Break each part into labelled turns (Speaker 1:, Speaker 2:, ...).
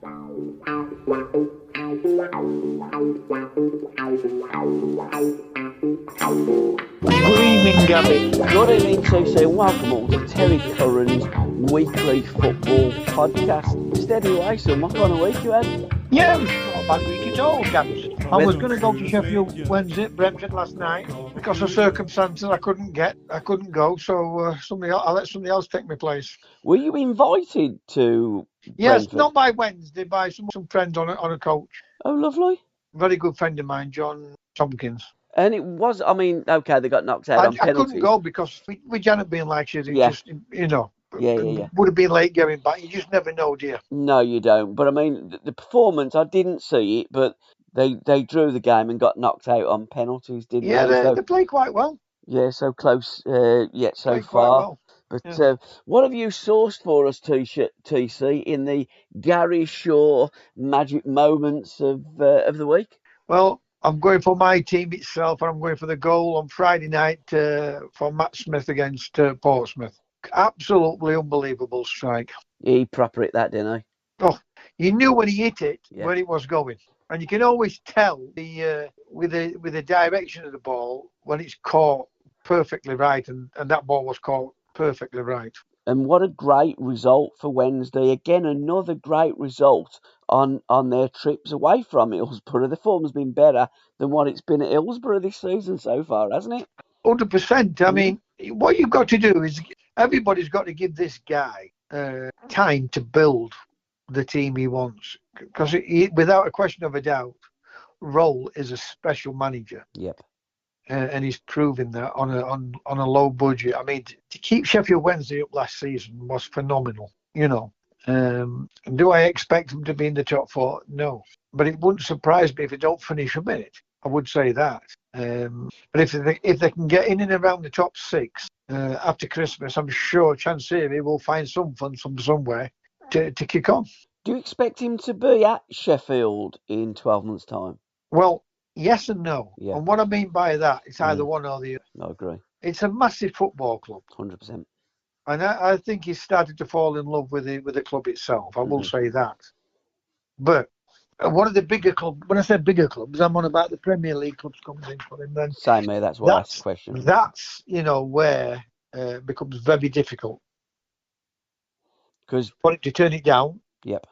Speaker 1: Good evening, Gavin.
Speaker 2: Good evening, TC, and welcome all to Terry Currans' weekly football podcast. Steady away, son. What kind of week you had?
Speaker 1: Yeah, it was not a bad week at all, Gavin. I was going to go to Sheffield Wednesday at Brentford last night. Because of circumstances, I couldn't go. So I let somebody else take my place.
Speaker 2: Were you invited to
Speaker 1: Yes,
Speaker 2: Brentford?
Speaker 1: not by Wednesday, by some friends on a coach.
Speaker 2: Oh, lovely.
Speaker 1: Very good friend of mine, John Tompkins.
Speaker 2: And it was, I mean, okay, they got knocked out on
Speaker 1: I
Speaker 2: penalties.
Speaker 1: couldn't go because we hadn't been like shit.
Speaker 2: Yeah.
Speaker 1: Just, you know,
Speaker 2: Yeah.
Speaker 1: would have been late getting back. You just never know, dear.
Speaker 2: No, you don't. But I mean, the performance, I didn't see it, but they drew the game and got knocked out on penalties, didn't
Speaker 1: Yeah,
Speaker 2: they?
Speaker 1: they play quite well.
Speaker 2: Yeah, so close yet so
Speaker 1: Played
Speaker 2: far.
Speaker 1: quite well.
Speaker 2: But
Speaker 1: Yeah.
Speaker 2: what have you sourced for us, TC, in the Gary Shaw magic moments of the week?
Speaker 1: Well, I'm going for my team itself, and I'm going for the goal on Friday night for Matt Smith against Portsmouth. Absolutely unbelievable strike.
Speaker 2: He proper hit that, didn't he?
Speaker 1: Oh, you knew when he hit it
Speaker 2: Yeah.
Speaker 1: where it was going, and you can always tell with the direction of the ball when it's caught perfectly right, and that ball was caught perfectly right.
Speaker 2: And what a great result for Wednesday. Again, another great result on their trips away from Hillsborough. The form's been better than what it's been at Hillsborough this season so far, hasn't it?
Speaker 1: 100%. I mean, what you've got to do is everybody's got to give this guy time to build the team he wants, because without a question of a doubt, Roll is a special manager.
Speaker 2: Yep.
Speaker 1: And he's proving that on a low budget. I mean, to keep Sheffield Wednesday up last season was phenomenal. You know, do I expect them to be in the top four? No, but it wouldn't surprise me if they don't finish a minute. I would say that. But if they can get in and around the top six after Christmas, I'm sure Chansiri will find some fun from somewhere to kick on.
Speaker 2: Do you expect him to be at Sheffield in 12 months' time?
Speaker 1: Well, yes and no.
Speaker 2: Yeah.
Speaker 1: And what I mean by that, it's either one or the other.
Speaker 2: I agree.
Speaker 1: It's a massive football club.
Speaker 2: 100%.
Speaker 1: And I think he's started to fall in love with the club itself. I will say that. But one of the bigger clubs, when I say bigger clubs, I'm on about the Premier League clubs comes in for him. Then
Speaker 2: Same here, that's why I asked the question.
Speaker 1: That's, where it becomes very difficult.
Speaker 2: Because
Speaker 1: for him to turn it down.
Speaker 2: Yep.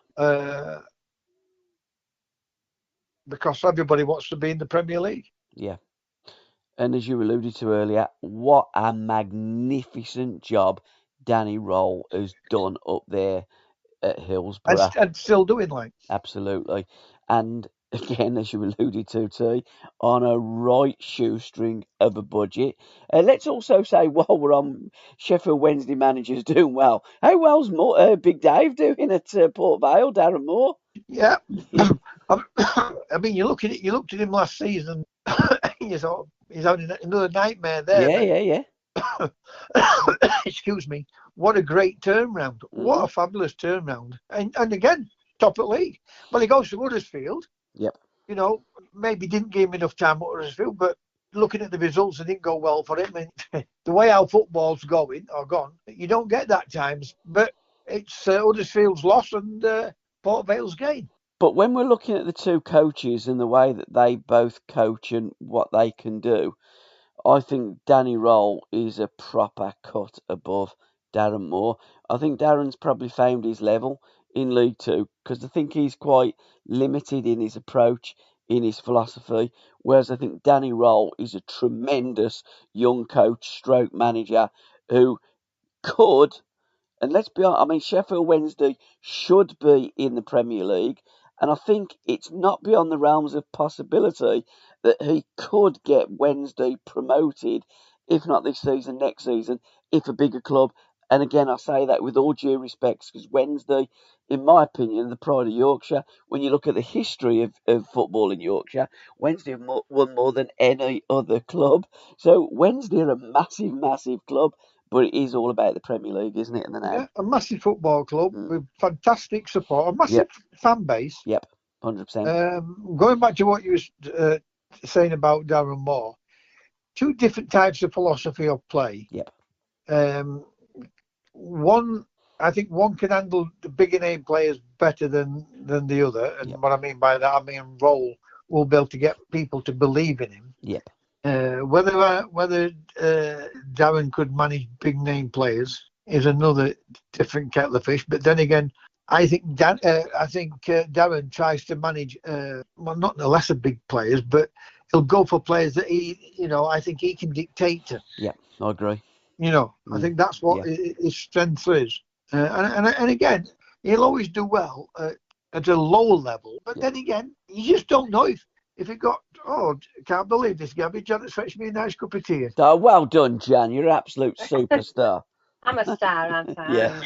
Speaker 1: Because everybody wants to be in the Premier League.
Speaker 2: Yeah. And as you alluded to earlier, what a magnificent job Danny Roll has done up there at Hillsborough.
Speaker 1: And still doing, like.
Speaker 2: Absolutely. And again, as you alluded to, T, on a right shoestring of a budget. Let's also say, while we're on Sheffield Wednesday managers doing well, how well's Big Dave doing at Port Vale, Darren Moore?
Speaker 1: Yeah. I mean, you looked at him last season. You thought he's having another nightmare there.
Speaker 2: Yeah.
Speaker 1: Excuse me. What a great turnaround. What a fabulous turnaround. And again, top of the league. Well, he goes to Huddersfield.
Speaker 2: Yep.
Speaker 1: Maybe didn't give him enough time at Huddersfield, but looking at the results, it didn't go well for him. And the way our football's gone, you don't get that times. But it's Huddersfield's loss and Port Vale's gain.
Speaker 2: But when we're looking at the two coaches and the way that they both coach and what they can do, I think Danny Roll is a proper cut above Darren Moore. I think Darren's probably found his level in League Two because I think he's quite limited in his approach, in his philosophy, whereas I think Danny Roll is a tremendous young coach stroke manager who could, and let's be honest, Sheffield Wednesday should be in the Premier League. And I think it's not beyond the realms of possibility that he could get Wednesday promoted, if not this season, next season, if a bigger club. And again, I say that with all due respect, because Wednesday, in my opinion, the pride of Yorkshire, when you look at the history of football in Yorkshire, Wednesday have won more than any other club. So Wednesday are a massive, massive club. But it is all about the Premier League, isn't it?
Speaker 1: Yeah, a massive football club with fantastic support, a massive fan base.
Speaker 2: Yep, 100%.
Speaker 1: Going back to what you were saying about Darren Moore, two different types of philosophy of play.
Speaker 2: Yep.
Speaker 1: I think one can handle the bigger name players better than the other. And
Speaker 2: Yep.
Speaker 1: what I mean by that, I mean Roll will be able to get people to believe in him.
Speaker 2: Yep.
Speaker 1: Whether Darren could manage big name players is another different kettle of fish. But then again, I think Darren tries to manage well, not the lesser big players, but he'll go for players that I think he can dictate to.
Speaker 2: Yeah, I agree.
Speaker 1: I think that's what his strength is. And again, he'll always do well at a lower level. But then again, you just don't know if he got, can't believe this, Gabby. Janet's fetched me a nice cup of tea.
Speaker 2: Oh, well done, Jan. You're an absolute superstar.
Speaker 3: I'm a star, aren't I?
Speaker 2: Yeah.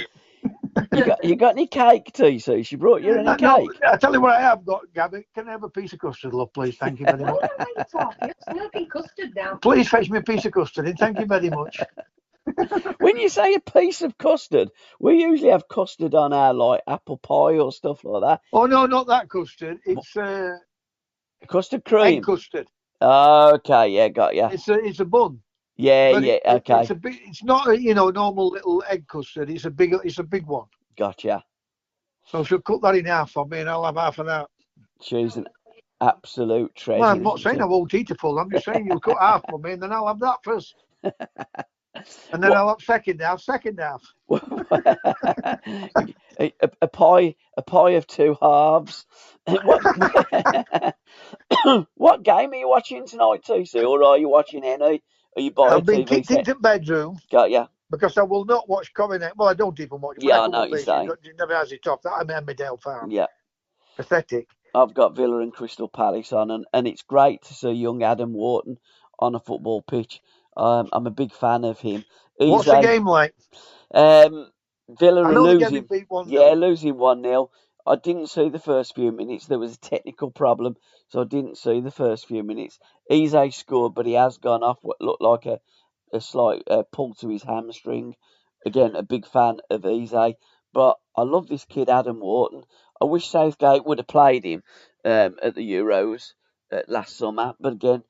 Speaker 2: You got any cake, TC? She brought you any cake?
Speaker 1: No, I tell you what I have got, Gabby. Can I have a piece of custard, love, please? Thank you very much.
Speaker 3: What are you talking? It's smoking custard now.
Speaker 1: Please fetch me a piece of custard, and thank you very much.
Speaker 2: When you say a piece of custard, we usually have custard on our like apple pie or stuff like that.
Speaker 1: Oh no, not that custard. It's
Speaker 2: custard cream.
Speaker 1: egg custard.
Speaker 2: Okay, yeah, got ya.
Speaker 1: It's a bun.
Speaker 2: Yeah,
Speaker 1: But
Speaker 2: okay.
Speaker 1: It's not a normal little egg custard. It's a big one.
Speaker 2: Gotcha.
Speaker 1: So she'll cut that in half for me, and I'll have half of that.
Speaker 2: She's an absolute treasure.
Speaker 1: Well, I'm not saying I won't eat a full. I'm just saying you'll cut half for me, and then I'll have that first. And then I'll have second half.
Speaker 2: a pie of two halves. What game are you watching tonight, TC? Or are you watching any? Are you buying
Speaker 1: I've been
Speaker 2: TV
Speaker 1: kicked
Speaker 2: set?
Speaker 1: into bedroom.
Speaker 2: Got ya.
Speaker 1: Because I will not watch Currans. Well, I don't even watch.
Speaker 2: Yeah, I know what you're saying.
Speaker 1: He never has it off. That I'm Emmerdale fan.
Speaker 2: Yeah.
Speaker 1: Pathetic.
Speaker 2: I've got Villa and Crystal Palace on, and it's great to see young Adam Wharton on a football pitch. I'm a big fan of him.
Speaker 1: What's the game like?
Speaker 2: Villa
Speaker 1: I
Speaker 2: are
Speaker 1: know they're
Speaker 2: losing.
Speaker 1: getting beat 1-0.
Speaker 2: Yeah, losing 1-0. I didn't see the first few minutes. There was a technical problem, so I didn't see the first few minutes. Eze scored, but he has gone off what looked like a slight pull to his hamstring. Again, a big fan of Eze. But I love this kid, Adam Wharton. I wish Southgate would have played him at the Euros last summer. But again,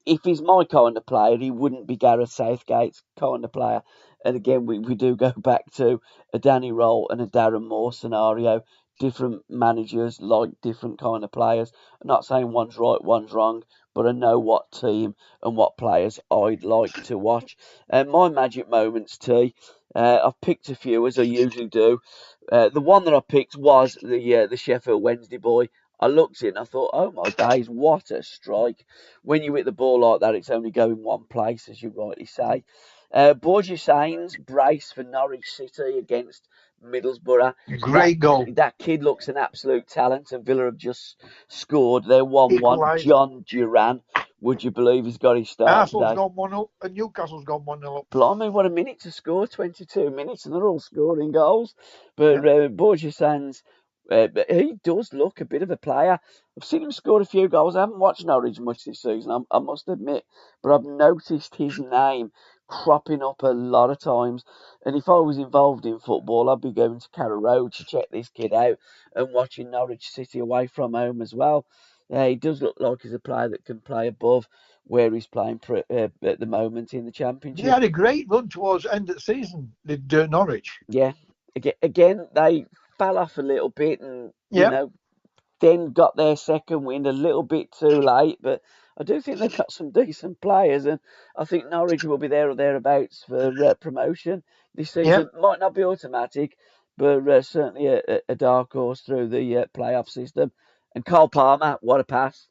Speaker 2: if he's my kind of player, he wouldn't be Gareth Southgate's kind of player. And again, we do go back to a Danny Roll and a Darren Moore scenario. Different managers like different kind of players. I'm not saying one's right, one's wrong, but I know what team and what players I'd like to watch. My magic moments, T. I've picked a few, as I usually do. The one that I picked was the Sheffield Wednesday boy. I looked in, I thought, oh my days, what a strike. When you hit the ball like that, it's only going one place, as you rightly say. Borja Sainz brace for Norwich City against Middlesbrough.
Speaker 1: Great goal.
Speaker 2: That kid looks an absolute talent, and Villa have just scored their 1-1.
Speaker 1: Equalised.
Speaker 2: John Duran, would you believe he's got his start
Speaker 1: Arsenal's
Speaker 2: today?
Speaker 1: gone 1-up, and Newcastle's gone 1-0 up.
Speaker 2: Blimey, what a minute to score, 22 minutes, and they're all scoring goals. But Borja Sainz, he does look a bit of a player. I've seen him score a few goals. I haven't watched Norwich much this season, I must admit, but I've noticed his name cropping up a lot of times. And if I was involved in football, I'd be going to Carrow Road to check this kid out and watching Norwich City away from home as well. He does look like he's a player that can play above where he's playing at the moment in the Championship.
Speaker 1: He had a great run towards the end of the season, did Norwich.
Speaker 2: Yeah. Again, they fell off a little bit and, then got their second win a little bit too late. But I do think they've got some decent players, and I think Norwich will be there or thereabouts for promotion this season. Might not be automatic, but certainly a dark horse through the playoff system. And Cole Palmer, what a pass.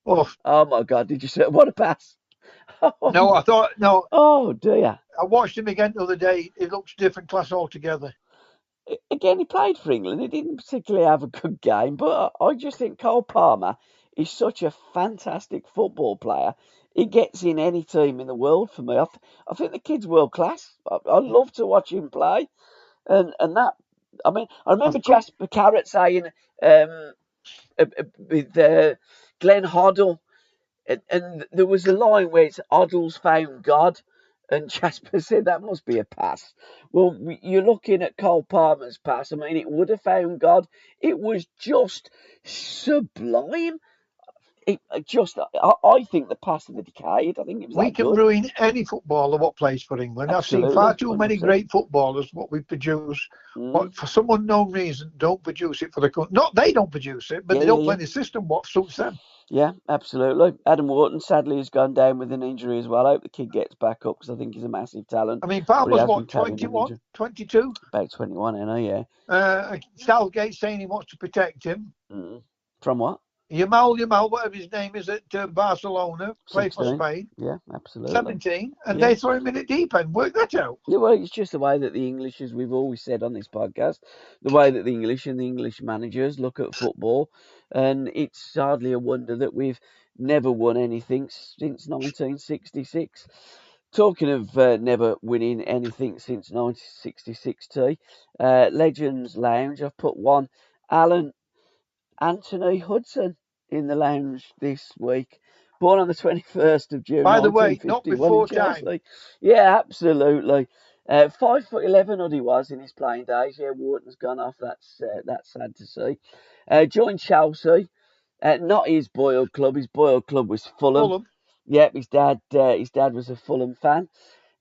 Speaker 2: Oh my God, did you see what a pass?
Speaker 1: No, I thought, no.
Speaker 2: Oh dear.
Speaker 1: I watched him again the other day. He looks different class altogether.
Speaker 2: Again, he played for England. He didn't particularly have a good game, but I just think Cole Palmer is such a fantastic football player. He gets in any team in the world for me. I think the kid's world class. I love to watch him play. And that, I mean, I remember Jasper Carrott saying with Glenn Hoddle, and there was a line where it's Hoddle's found God, and Jasper said that must be a pass. Well, you're looking at Cole Palmer's pass. I mean, it would have found God. It was just sublime. I think the pass of the decade. I think it was
Speaker 1: We
Speaker 2: that
Speaker 1: can
Speaker 2: good.
Speaker 1: ruin any footballer what plays for England. I've seen
Speaker 2: Absolutely,
Speaker 1: far too many
Speaker 2: 100%.
Speaker 1: great footballers what we produce, but for some unknown reason don't produce it for the country. Not they don't produce it, but they don't play the system what suits them.
Speaker 2: Yeah, absolutely. Adam Wharton sadly has gone down with an injury as well. I hope the kid gets back up because I think he's a massive talent.
Speaker 1: I mean,
Speaker 2: But he
Speaker 1: Palmer's
Speaker 2: has been
Speaker 1: what,
Speaker 2: carrying an
Speaker 1: 21,
Speaker 2: injury.
Speaker 1: 22?
Speaker 2: About 21, yeah.
Speaker 1: Southgate saying he wants to protect him.
Speaker 2: From what?
Speaker 1: Yamal, whatever his name is at Barcelona, play for
Speaker 2: 16.
Speaker 1: Spain.
Speaker 2: Yeah, absolutely.
Speaker 1: 17, and they throw him in at deep end. Work that out.
Speaker 2: Yeah, well, it's just the way that the English, as we've always said on this podcast, the way that the English and the English managers look at football, and it's hardly a wonder that we've never won anything since 1966. Talking of never winning anything since 1966, Legends Lounge, I've put one Alan Anthony Hudson in the lounge this week. Born on the 21st of June,
Speaker 1: By the way,
Speaker 2: 1951
Speaker 1: not
Speaker 2: in
Speaker 1: before
Speaker 2: Chelsea.
Speaker 1: time.
Speaker 2: Yeah, absolutely. 5'11" odd he was in his playing days. Yeah, Wharton's gone off. That's sad to see. Joined Chelsea. Not his boyhood club. His boyhood club was Fulham.
Speaker 1: Fulham.
Speaker 2: Yep, his dad was a Fulham fan,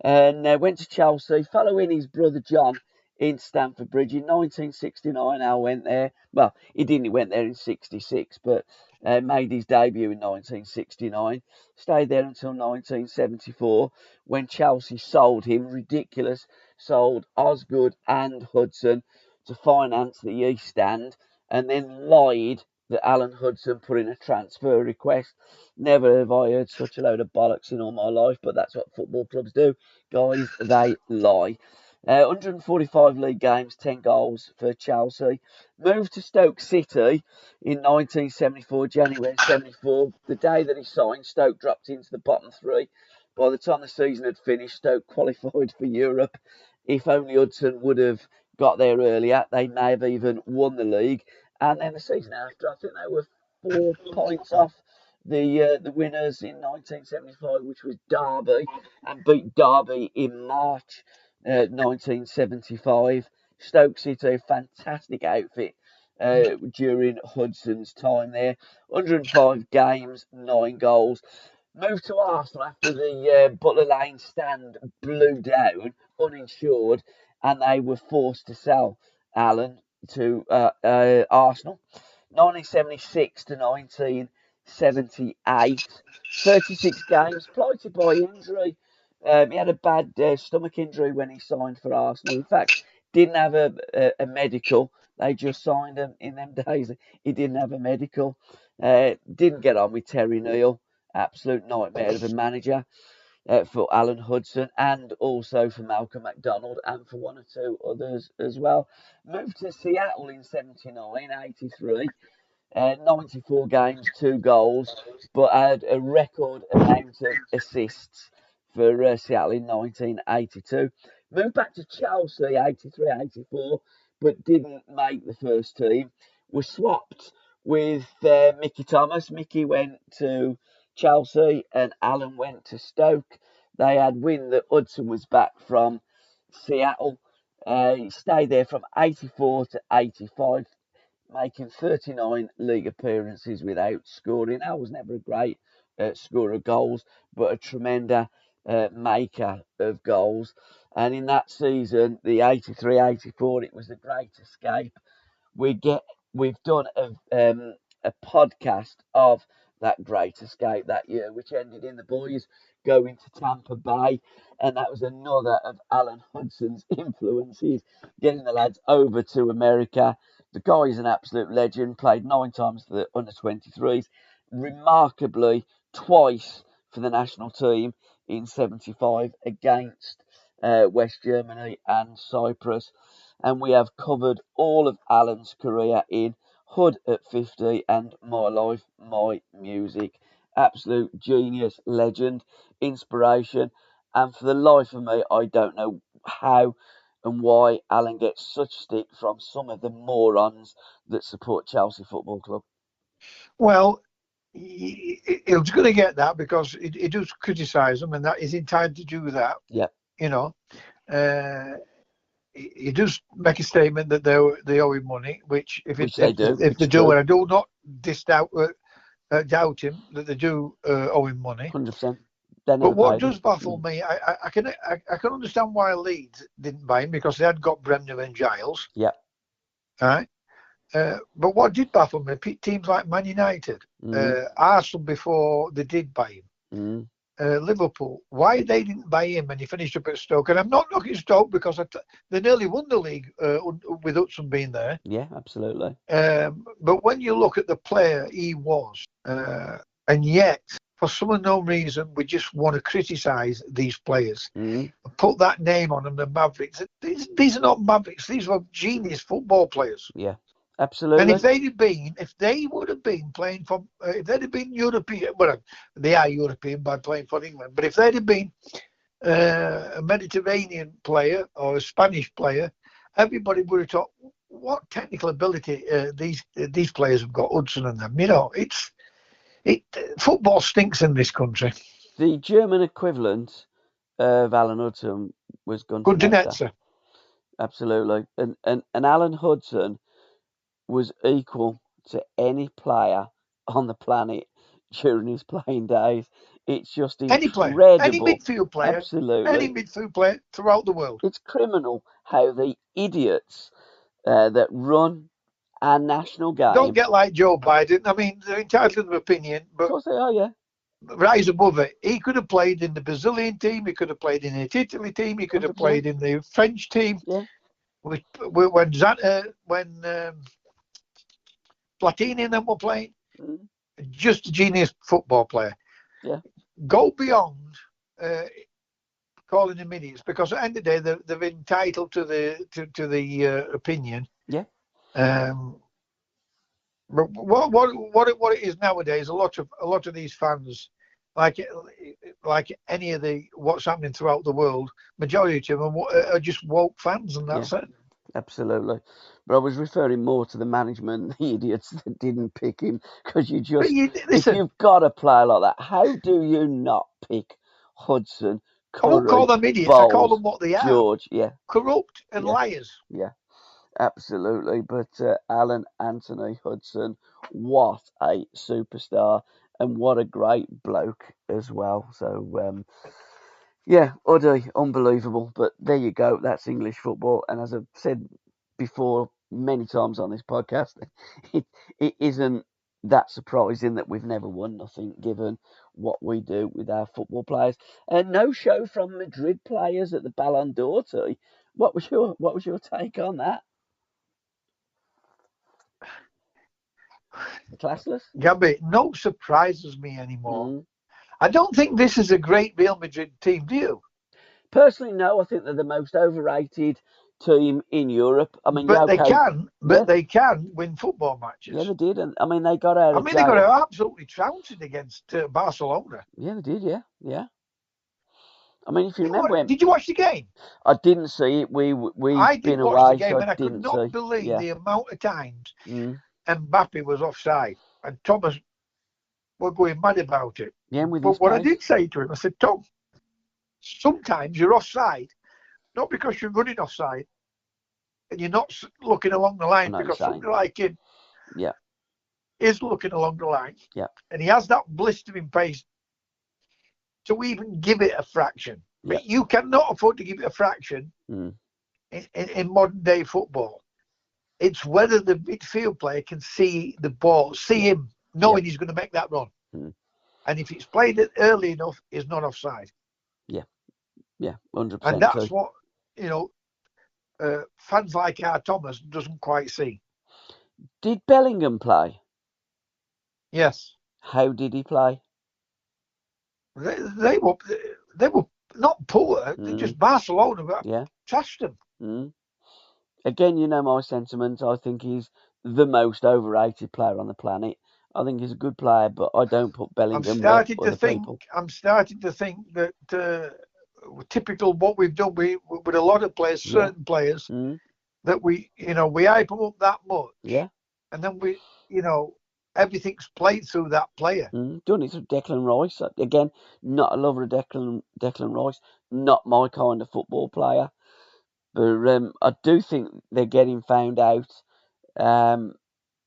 Speaker 2: and went to Chelsea, following his brother John in Stamford Bridge in 1969. Al went there. Well, he didn't. He went there in '66, but made his debut in 1969. Stayed there until 1974, when Chelsea sold him. Ridiculous. Sold Osgood and Hudson to finance the East Stand, and then lied that Alan Hudson put in a transfer request. Never have I heard such a load of bollocks in all my life, but that's what football clubs do. Guys, they lie. 145 league games, 10 goals for Chelsea. Moved to Stoke City in 1974, January 74. The day that he signed, Stoke dropped into the bottom three. By the time the season had finished, Stoke qualified for Europe. If only Hudson would have got there earlier, they may have even won the league. And then the season after, I think they were 4 points off the winners in 1975, which was Derby, and beat Derby in March 1975. Stoke City, fantastic outfit during Hudson's time there. 105 games, 9 goals. Moved to Arsenal after the Butler Lane stand blew down, uninsured, and they were forced to sell Allen to Arsenal. 1976 to 1978. 36 games, blighted by injury. He had a bad stomach injury when he signed for Arsenal. In fact, didn't have a medical. They just signed him in them days. He didn't have a medical. Didn't get on with Terry Neal. Absolute nightmare of a manager for Alan Hudson, and also for Malcolm MacDonald, and for one or two others as well. Moved to Seattle in 79, 83. 94 games, 2 goals, but had a record amount of assists for Seattle in 1982. Moved back to Chelsea 83, 84, but didn't make the first team. Was swapped with Mickey Thomas. Mickey went to Chelsea and Alan went to Stoke. They had wind that Hudson was back from Seattle. He stayed there from 84 to 85, making 39 league appearances without scoring. I was never a great scorer of goals, but a tremendous maker of goals. And in that season, the 83-84, it was the great escape. We've done a podcast of that great escape that year, which ended in the boys going to Tampa Bay, and that was another of Alan Hudson's influences, getting the lads over to America. The guy is an absolute legend, played 9 times for the under-23s, remarkably twice for the national team in 75 against West Germany and Cyprus. And we have covered all of Alan's career in Hood at 50 and My Life, My Music. Absolute genius, legend, inspiration. And for the life of me, I don't know how and why Alan gets such stick from some of the morons that support Chelsea Football Club.
Speaker 1: Well, he's going to get that because he does criticise them, and that is entitled to do that.
Speaker 2: Yeah.
Speaker 1: You know, he does make a statement that they owe him money, which if they do, and I do not disdoubt doubt him, that they do owe him money.
Speaker 2: 100%. They never
Speaker 1: But what
Speaker 2: paid him.
Speaker 1: does baffle me, I can understand why Leeds didn't buy him, because they had got Bremner and Giles.
Speaker 2: Yeah.
Speaker 1: Right. But what did baffle me, teams like Man United, Arsenal before they did buy him, Liverpool, why they didn't buy him and he finished up at Stoke. And I'm not knocking Stoke, because they nearly won the league with Hudson being there.
Speaker 2: Yeah, absolutely.
Speaker 1: But when you look at the player he was, and yet, for some unknown reason, we just want to criticise these players. Put that name on them, the Mavericks. These are not Mavericks. These were genius football players.
Speaker 2: Yeah, absolutely.
Speaker 1: And if they would have been playing for, if they'd have been European, well, they are European by playing for England, but if they'd have been a Mediterranean player or a Spanish player, everybody would have thought, what technical ability these players have got, Hudson and them. You know, football stinks in this country.
Speaker 2: The German equivalent of Alan Hudson was Gunter Netzer. Absolutely. And Alan Hudson was equal to any player on the planet during his playing days. It's just incredible.
Speaker 1: Any player, any midfield player,
Speaker 2: absolutely,
Speaker 1: any midfield player throughout the world.
Speaker 2: It's criminal how the idiots that run our national game
Speaker 1: don't get like Joe Biden. I mean, they're entitled to their opinion, but
Speaker 2: of course they are. Yeah,
Speaker 1: rise above it. He could have played in the Brazilian team. He could have played in the Italy team. He could have
Speaker 2: 100%.
Speaker 1: played in the French team.
Speaker 2: Yeah.
Speaker 1: When Platini and them were playing, just a genius football player.
Speaker 2: Yeah.
Speaker 1: Go beyond calling them idiots, because at the end of the day, they're entitled to the opinion.
Speaker 2: Yeah.
Speaker 1: But what it is nowadays, a lot of these fans, like any of what's happening throughout the world, majority of them are just woke fans, and that's it.
Speaker 2: Absolutely. But I was referring more to the management, the idiots that didn't pick him, because if you've got a player like that, how do you not pick Hudson, Curry,
Speaker 1: I won't call them idiots,
Speaker 2: Bowles,
Speaker 1: I call them what they are.
Speaker 2: George, yeah.
Speaker 1: Corrupt and liars.
Speaker 2: Yeah, absolutely. But Alan Anthony Hudson, what a superstar, and what a great bloke as well. So, yeah, utterly unbelievable. But there you go. That's English football. And as I've said before many times on this podcast, it isn't that surprising that we've never won nothing, given what we do with our football players. And no show from Madrid players at the Balon d'Or. What was your take on that? Classless?
Speaker 1: Gabby, no surprises me anymore. I don't think this is a great Real Madrid team, do you?
Speaker 2: Personally, no. I think they're the most overrated team in Europe. I mean,
Speaker 1: they can win football matches.
Speaker 2: Yeah, they did, and I mean they got out.
Speaker 1: They got absolutely trounced against Barcelona.
Speaker 2: Yeah, they did. Yeah. I mean, if you remember,
Speaker 1: did you watch the game?
Speaker 2: I didn't see it.
Speaker 1: I did watch the game, and I could not believe the amount of times Mbappe was offside, and Thomas were going mad about it.
Speaker 2: Yeah,
Speaker 1: but what I did say to him, I said, Tom, sometimes you're offside, not because you're running offside, and you're not looking along the line, because somebody like him is looking along the line, and he has that blistering pace to even give it a fraction. But you cannot afford to give it a fraction in modern day football. It's whether the midfield player can see the ball, see him, knowing he's going to make that run. And if it's played it early enough, he's not offside.
Speaker 2: Yeah, 100%.
Speaker 1: And that's what, fans like our Thomas doesn't quite see.
Speaker 2: Did Bellingham play?
Speaker 1: Yes.
Speaker 2: How did he play?
Speaker 1: They were not poor. They're just Barcelona. Trashed them.
Speaker 2: Again, you know my sentiments. I think he's the most overrated player on the planet. I think he's a good player, but I don't put Bellingham
Speaker 1: I'm starting
Speaker 2: with people.
Speaker 1: I'm starting to think that typical what we've done with a lot of players, certain players, that we hype them up that much, and then everything's played through that player.
Speaker 2: Done it through Declan Rice. Again, not a lover of Declan Rice. Not my kind of football player. But I do think they're getting found out.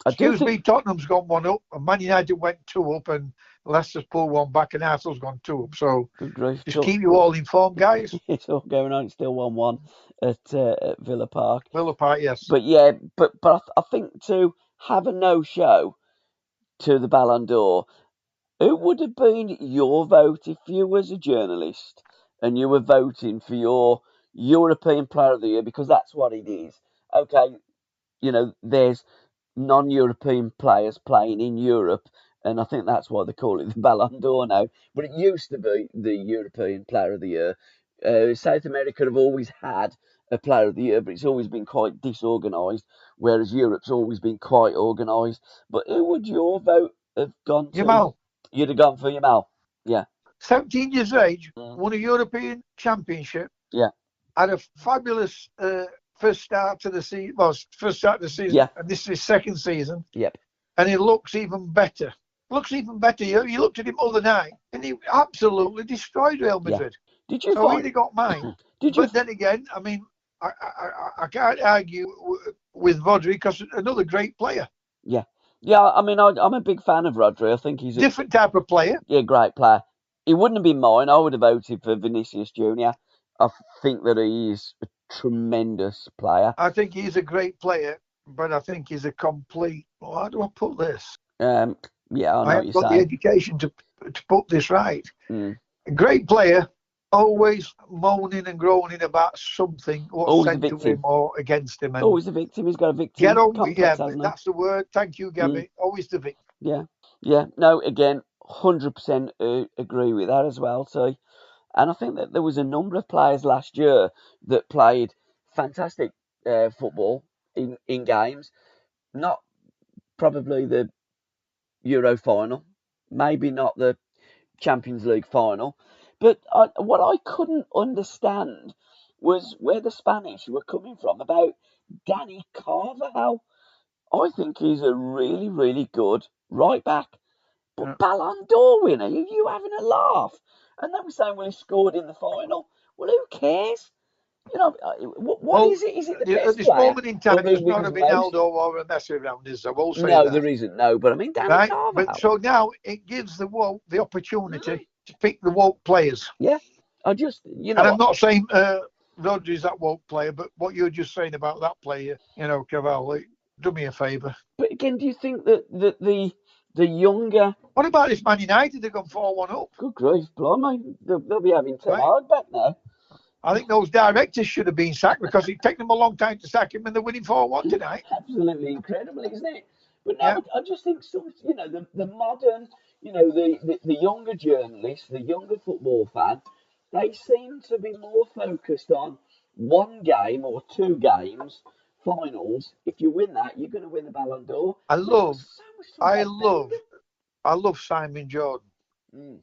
Speaker 2: I do
Speaker 1: Excuse me, Tottenham's gone 1 up, and Man United went 2 up, and Leicester's pulled 1 back, and Arsenal's gone 2 up. So
Speaker 2: Good grief.
Speaker 1: just keep you all informed, guys.
Speaker 2: It's all going on. It's still 1-1 at Villa Park.
Speaker 1: Villa Park, yes.
Speaker 2: But yeah, but I think to have a no-show to the Ballon d'Or, who would have been your vote if you was a journalist and you were voting for your European Player of the Year? Because that's what it is. Okay, there's non-European players playing in Europe, and I think that's why they call it the Ballon d'Or now. But it used to be the European Player of the Year. South America have always had a Player of the Year, but it's always been quite disorganised, whereas Europe's always been quite organised. But who would your vote have gone to?
Speaker 1: Yamal.
Speaker 2: You'd have gone for Yamal. Yeah.
Speaker 1: 17 years of age, won a European Championship.
Speaker 2: Yeah.
Speaker 1: Had a fabulous first start to the season. Well, first start of the season.
Speaker 2: Yeah.
Speaker 1: And this is his second season.
Speaker 2: Yep.
Speaker 1: And he looks even better. You looked at him the other night, and he absolutely destroyed Real Madrid.
Speaker 2: Yeah. Did you
Speaker 1: so
Speaker 2: find...
Speaker 1: he got mine.
Speaker 2: Did you...
Speaker 1: But then again, I mean, I can't argue with Rodri because another great player.
Speaker 2: Yeah. Yeah, I mean, I'm a big fan of Rodri. I think he's a
Speaker 1: different type of player.
Speaker 2: Yeah, great player. He wouldn't have been mine. I would have voted for Vinicius Junior. I think that he is a tremendous player.
Speaker 1: I think he's a great player, but I think he's a complete. How do I put this?
Speaker 2: Yeah, I know what you're saying. I
Speaker 1: haven't got the education to put this right. A great player, always moaning and groaning about something what's said to him or against him. And
Speaker 2: always a victim. He's got a victim complex, hasn't
Speaker 1: that's the word. Thank you, Gabby. Always the victim.
Speaker 2: Yeah. No, again, 100% agree with that as well. So, and I think that there was a number of players last year that played fantastic football in games. Not probably the Euro final, maybe not the Champions League final. But what I couldn't understand was where the Spanish were coming from about Dani Carvajal. I think he's a really, really good right back. But Ballon d'Or winner, are you having a laugh? And they were saying, well, he scored in the final. Well, who cares? What is it? Is it the best
Speaker 1: at this
Speaker 2: player?
Speaker 1: moment in time, there's not a Ronaldo or a Messi around, is there? I will say
Speaker 2: no,
Speaker 1: that.
Speaker 2: There isn't. No, but I mean, Dani Carvajal.
Speaker 1: But so now it gives the woke the opportunity to pick the woke players.
Speaker 2: Yeah, I just,
Speaker 1: And I'm not saying Rodri's that woke player, but what you're just saying about that player, Carvalho, do me a favour.
Speaker 2: But again, do you think that the younger...
Speaker 1: What about if Man United have gone 4-1 up?
Speaker 2: Good grief, blimey. They'll be having Ten Hag back now.
Speaker 1: I think those directors should have been sacked because it took them a long time to sack him and they're winning 4-1 tonight.
Speaker 2: Absolutely incredible, isn't it? But no, I just think the modern, the younger journalists, the younger football fan, they seem to be more focused on one game or two games, finals. If you win that, you're going to win the Ballon d'Or.
Speaker 1: I love Simon Jordan. And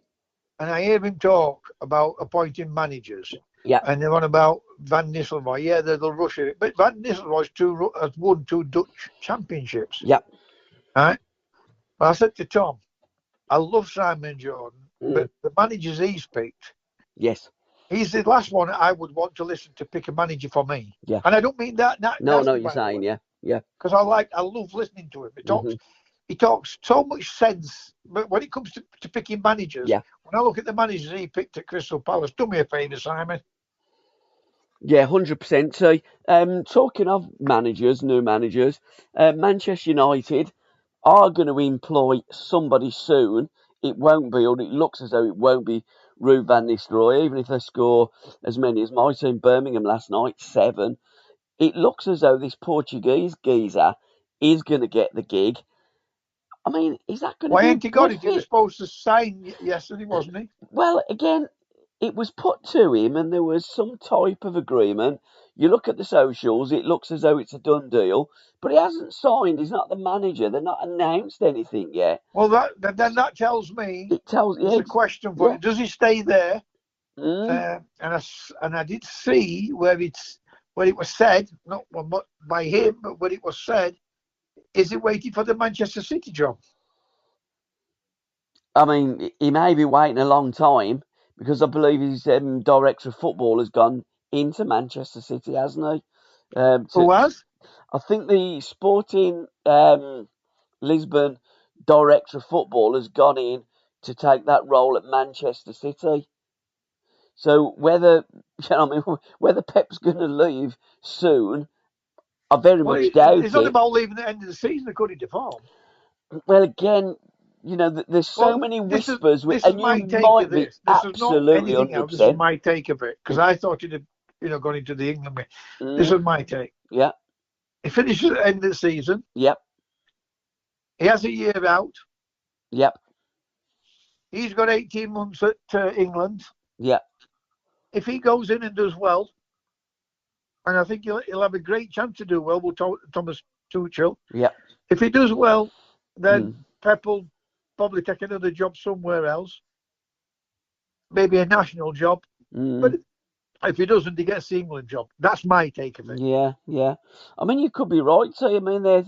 Speaker 1: I hear him talk about appointing managers.
Speaker 2: Yeah.
Speaker 1: And they're on about Van Nistelrooy. Yeah, they'll rush it. But Van Nistelrooy has won 2 Dutch championships.
Speaker 2: Yeah.
Speaker 1: Right? But I said to Tom, I love Simon Jordan, but the managers he's picked.
Speaker 2: Yes.
Speaker 1: He's the last one I would want to listen to pick a manager for me.
Speaker 2: Yeah.
Speaker 1: And I don't mean that.
Speaker 2: No, what you're saying, yeah.
Speaker 1: Because I love listening to him. He talks so much sense. But when it comes to picking managers, when I look at the managers he picked at Crystal Palace, do me a favour, Simon.
Speaker 2: Yeah, 100%. So, talking of managers, new managers, Manchester United are going to employ somebody soon. It won't be, or it looks as though it won't be, Ruud van Nistelrooy, even if they score as many as my team, Birmingham, last night, 7. It looks as though this Portuguese geezer is going to get the gig. I mean, is that going to be...
Speaker 1: Why ain't he got it? He was supposed to sign yesterday, wasn't he?
Speaker 2: Well, again, it was put to him and there was some type of agreement. You look at the socials, it looks as though it's a done deal, but he hasn't signed. He's not the manager. They've not announced anything yet.
Speaker 1: Well, then that tells me it's a question for him. Does he stay there? And I did see where it was said, not by him, but where it was said, is he waiting for the Manchester City job?
Speaker 2: I mean, he may be waiting a long time because I believe his director of football has gone into Manchester City, hasn't he?
Speaker 1: Who has?
Speaker 2: I think the sporting Lisbon director of football has gone in to take that role at Manchester City. So whether whether Pep's going to leave soon, I very much doubt
Speaker 1: it's not
Speaker 2: it.
Speaker 1: about leaving at the end of the season according to form.
Speaker 2: Well, again, there's so many whispers,
Speaker 1: this is
Speaker 2: and
Speaker 1: my
Speaker 2: you
Speaker 1: take of
Speaker 2: might be
Speaker 1: this. This is not
Speaker 2: absolutely
Speaker 1: anything else. This is
Speaker 2: 100%.
Speaker 1: my take of it because I thought you'd have gone into the England way. This
Speaker 2: Mm,
Speaker 1: is my take.
Speaker 2: yeah,
Speaker 1: He finishes at the end of the season.
Speaker 2: yep,
Speaker 1: He has a year out.
Speaker 2: yep,
Speaker 1: He's got 18 months at England.
Speaker 2: yep,
Speaker 1: If he goes in and does well, and I think he'll have a great chance to do well with Thomas Tuchel.
Speaker 2: yep.
Speaker 1: If he does well, then
Speaker 2: Mm,
Speaker 1: Pep will probably take another job somewhere else, maybe a national job. But
Speaker 2: mm.
Speaker 1: if he doesn't, he gets the England job. That's my take of it.
Speaker 2: Yeah. I mean, you could be right. So, I mean, there's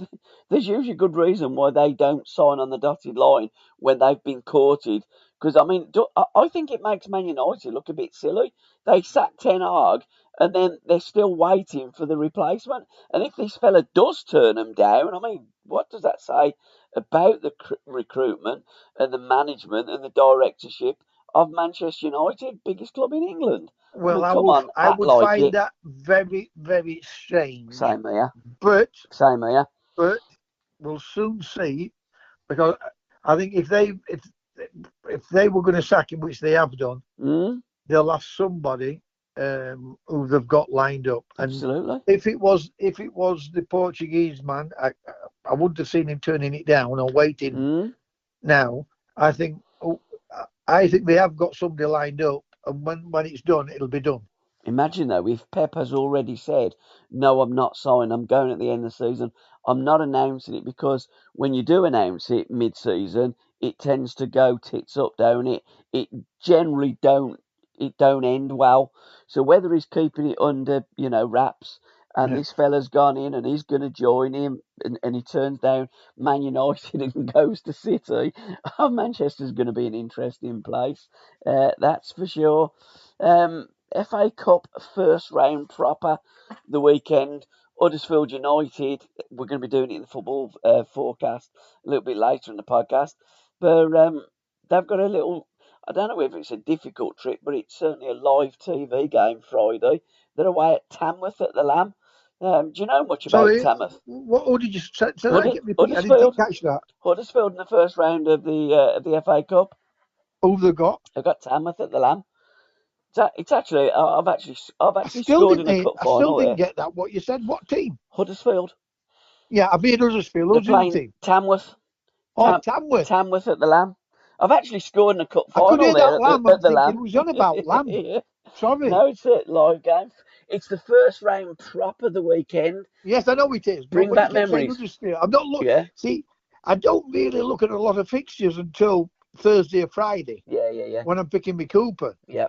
Speaker 2: usually a good reason why they don't sign on the dotted line when they've been courted. Because, I mean, I think it makes Man United look a bit silly. They sacked Ten Hag, and then they're still waiting for the replacement. And if this fella does turn them down, I mean, what does that say about the recruitment and the management and the directorship of Manchester United, biggest club in England? I
Speaker 1: Well,
Speaker 2: mean, come on,
Speaker 1: I
Speaker 2: act
Speaker 1: would
Speaker 2: like
Speaker 1: find
Speaker 2: it.
Speaker 1: that very, very strange.
Speaker 2: Same here.
Speaker 1: But
Speaker 2: Same here.
Speaker 1: we'll soon see, because I think if they were going to sack him, which they have done, they'll have somebody who they've got lined up.
Speaker 2: Absolutely.
Speaker 1: And if it was the Portuguese man, I wouldn't have seen him turning it down or waiting. Now, I think they have got somebody lined up, and when it's done, it'll be done.
Speaker 2: Imagine though, if Pep has already said, "No, I'm not signing. I'm going at the end of the season. I'm not announcing it," because when you do announce it mid-season, it tends to go tits up, don't it? It generally don't end well. So whether he's keeping it under wraps, and this fella's gone in and he's going to join him, and he turns down Man United and goes to City, Manchester's going to be an interesting place. That's for sure. FA Cup first round proper the weekend. Huddersfield United. We're going to be doing it in the football forecast a little bit later in the podcast. But they've got a little, I don't know if it's a difficult trip, but it's certainly a live TV game Friday. They're away at Tamworth at the Lamb. Do you know much about Tamworth?
Speaker 1: What did you say?
Speaker 2: Huddersfield.
Speaker 1: I didn't catch that.
Speaker 2: Huddersfield in the first round of the FA Cup.
Speaker 1: Who they got?
Speaker 2: They've got Tamworth at the Lamb. It's actually I've actually
Speaker 1: still
Speaker 2: scored in a cup
Speaker 1: I
Speaker 2: final.
Speaker 1: still didn't get that. What you said? What team?
Speaker 2: Huddersfield.
Speaker 1: Yeah, I've been Huddersfield. Who's
Speaker 2: They're
Speaker 1: in the team?
Speaker 2: Tamworth.
Speaker 1: Tamworth.
Speaker 2: Tamworth at the Lamb. I've actually scored in a cup
Speaker 1: I could
Speaker 2: final
Speaker 1: hear
Speaker 2: there
Speaker 1: that Lamb.
Speaker 2: at
Speaker 1: I'm
Speaker 2: the
Speaker 1: thinking,
Speaker 2: Lamb.
Speaker 1: who's on about Lamb?
Speaker 2: Yeah.
Speaker 1: Sorry.
Speaker 2: No, it's a live game. It's the first round proper the weekend.
Speaker 1: Yes, I know it is.
Speaker 2: Bring back memories.
Speaker 1: I'm not looking.
Speaker 2: Yeah.
Speaker 1: See, I don't really look at a lot of fixtures until Thursday or Friday.
Speaker 2: Yeah.
Speaker 1: When I'm picking my Cooper.
Speaker 2: Yeah.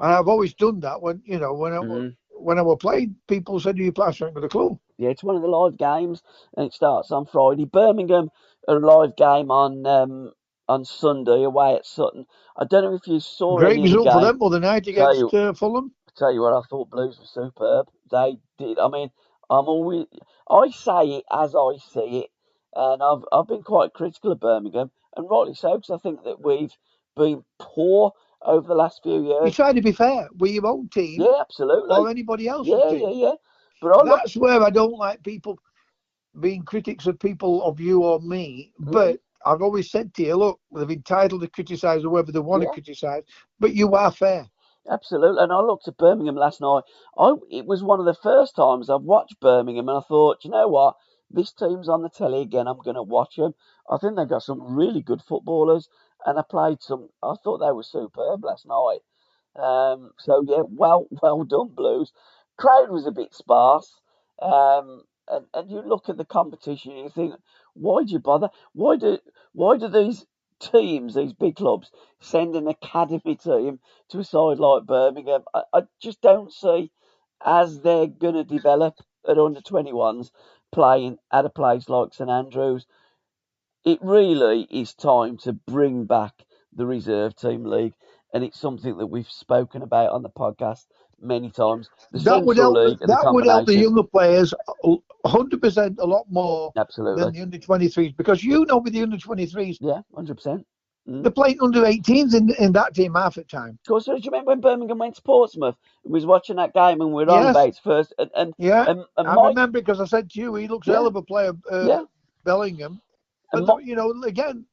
Speaker 1: And I've always done that when I were playing, people said, "Do you play?" I haven't got a clue.
Speaker 2: Yeah, it's one of the live games, and it starts on Friday. Birmingham are a live game on Sunday away at Sutton. I don't know if you saw
Speaker 1: Great
Speaker 2: any of the
Speaker 1: result for
Speaker 2: game.
Speaker 1: them the other night against Fulham.
Speaker 2: Tell you what, I thought Blues were superb. They did. I mean, I say it as I see it, and I've been quite critical of Birmingham, and rightly so, because I think that we've been poor over the last few years.
Speaker 1: You try to be fair with your own team,
Speaker 2: yeah, absolutely,
Speaker 1: or anybody else's team.
Speaker 2: Yeah. But
Speaker 1: that's where I don't like people being critics of people of you or me. But I've always said to you, look, they've entitled to criticise whoever they want to criticise, but you are fair.
Speaker 2: Absolutely. And I looked at Birmingham last night. It was one of the first times I've watched Birmingham, and I thought, you know what? This team's on the telly again. I'm going to watch them. I think they've got some really good footballers, and I thought they were superb last night. So yeah, well done, Blues. Crowd was a bit sparse. And you look at the competition and you think, why do you bother? Why do these teams, these big clubs, send an academy team to a side like Birmingham? I just don't see, as they're going to develop at under 21s, playing at a place like St Andrews. It really is time to bring back the reserve team league, and it's something that we've spoken about on the podcast many times. The
Speaker 1: That would
Speaker 2: Central
Speaker 1: help.
Speaker 2: League and the
Speaker 1: That would help the
Speaker 2: combination.
Speaker 1: younger players 100% a lot more
Speaker 2: Absolutely.
Speaker 1: than the under 23s, because with the under 23s,
Speaker 2: Yeah, 100%.
Speaker 1: they're playing under 18s in that team half the time.
Speaker 2: Of course, do you remember when Birmingham went to Portsmouth? We was watching that game and we were on
Speaker 1: Yes.
Speaker 2: about it first. And
Speaker 1: Yeah, I
Speaker 2: Mike,
Speaker 1: remember, because I said to you, he looks a
Speaker 2: Yeah.
Speaker 1: hell of a player,
Speaker 2: Yeah.
Speaker 1: Bellingham.
Speaker 2: And
Speaker 1: But, again,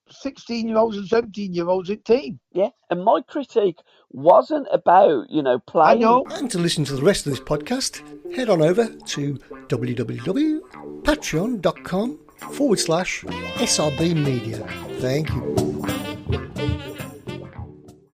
Speaker 1: 16-year-olds and 17-year-olds in team.
Speaker 2: yeah, and my critique wasn't about,
Speaker 1: I
Speaker 2: playing.
Speaker 1: know.
Speaker 4: And to listen to the rest of this podcast, head on over to www.patreon.com/SRB Media. Thank you.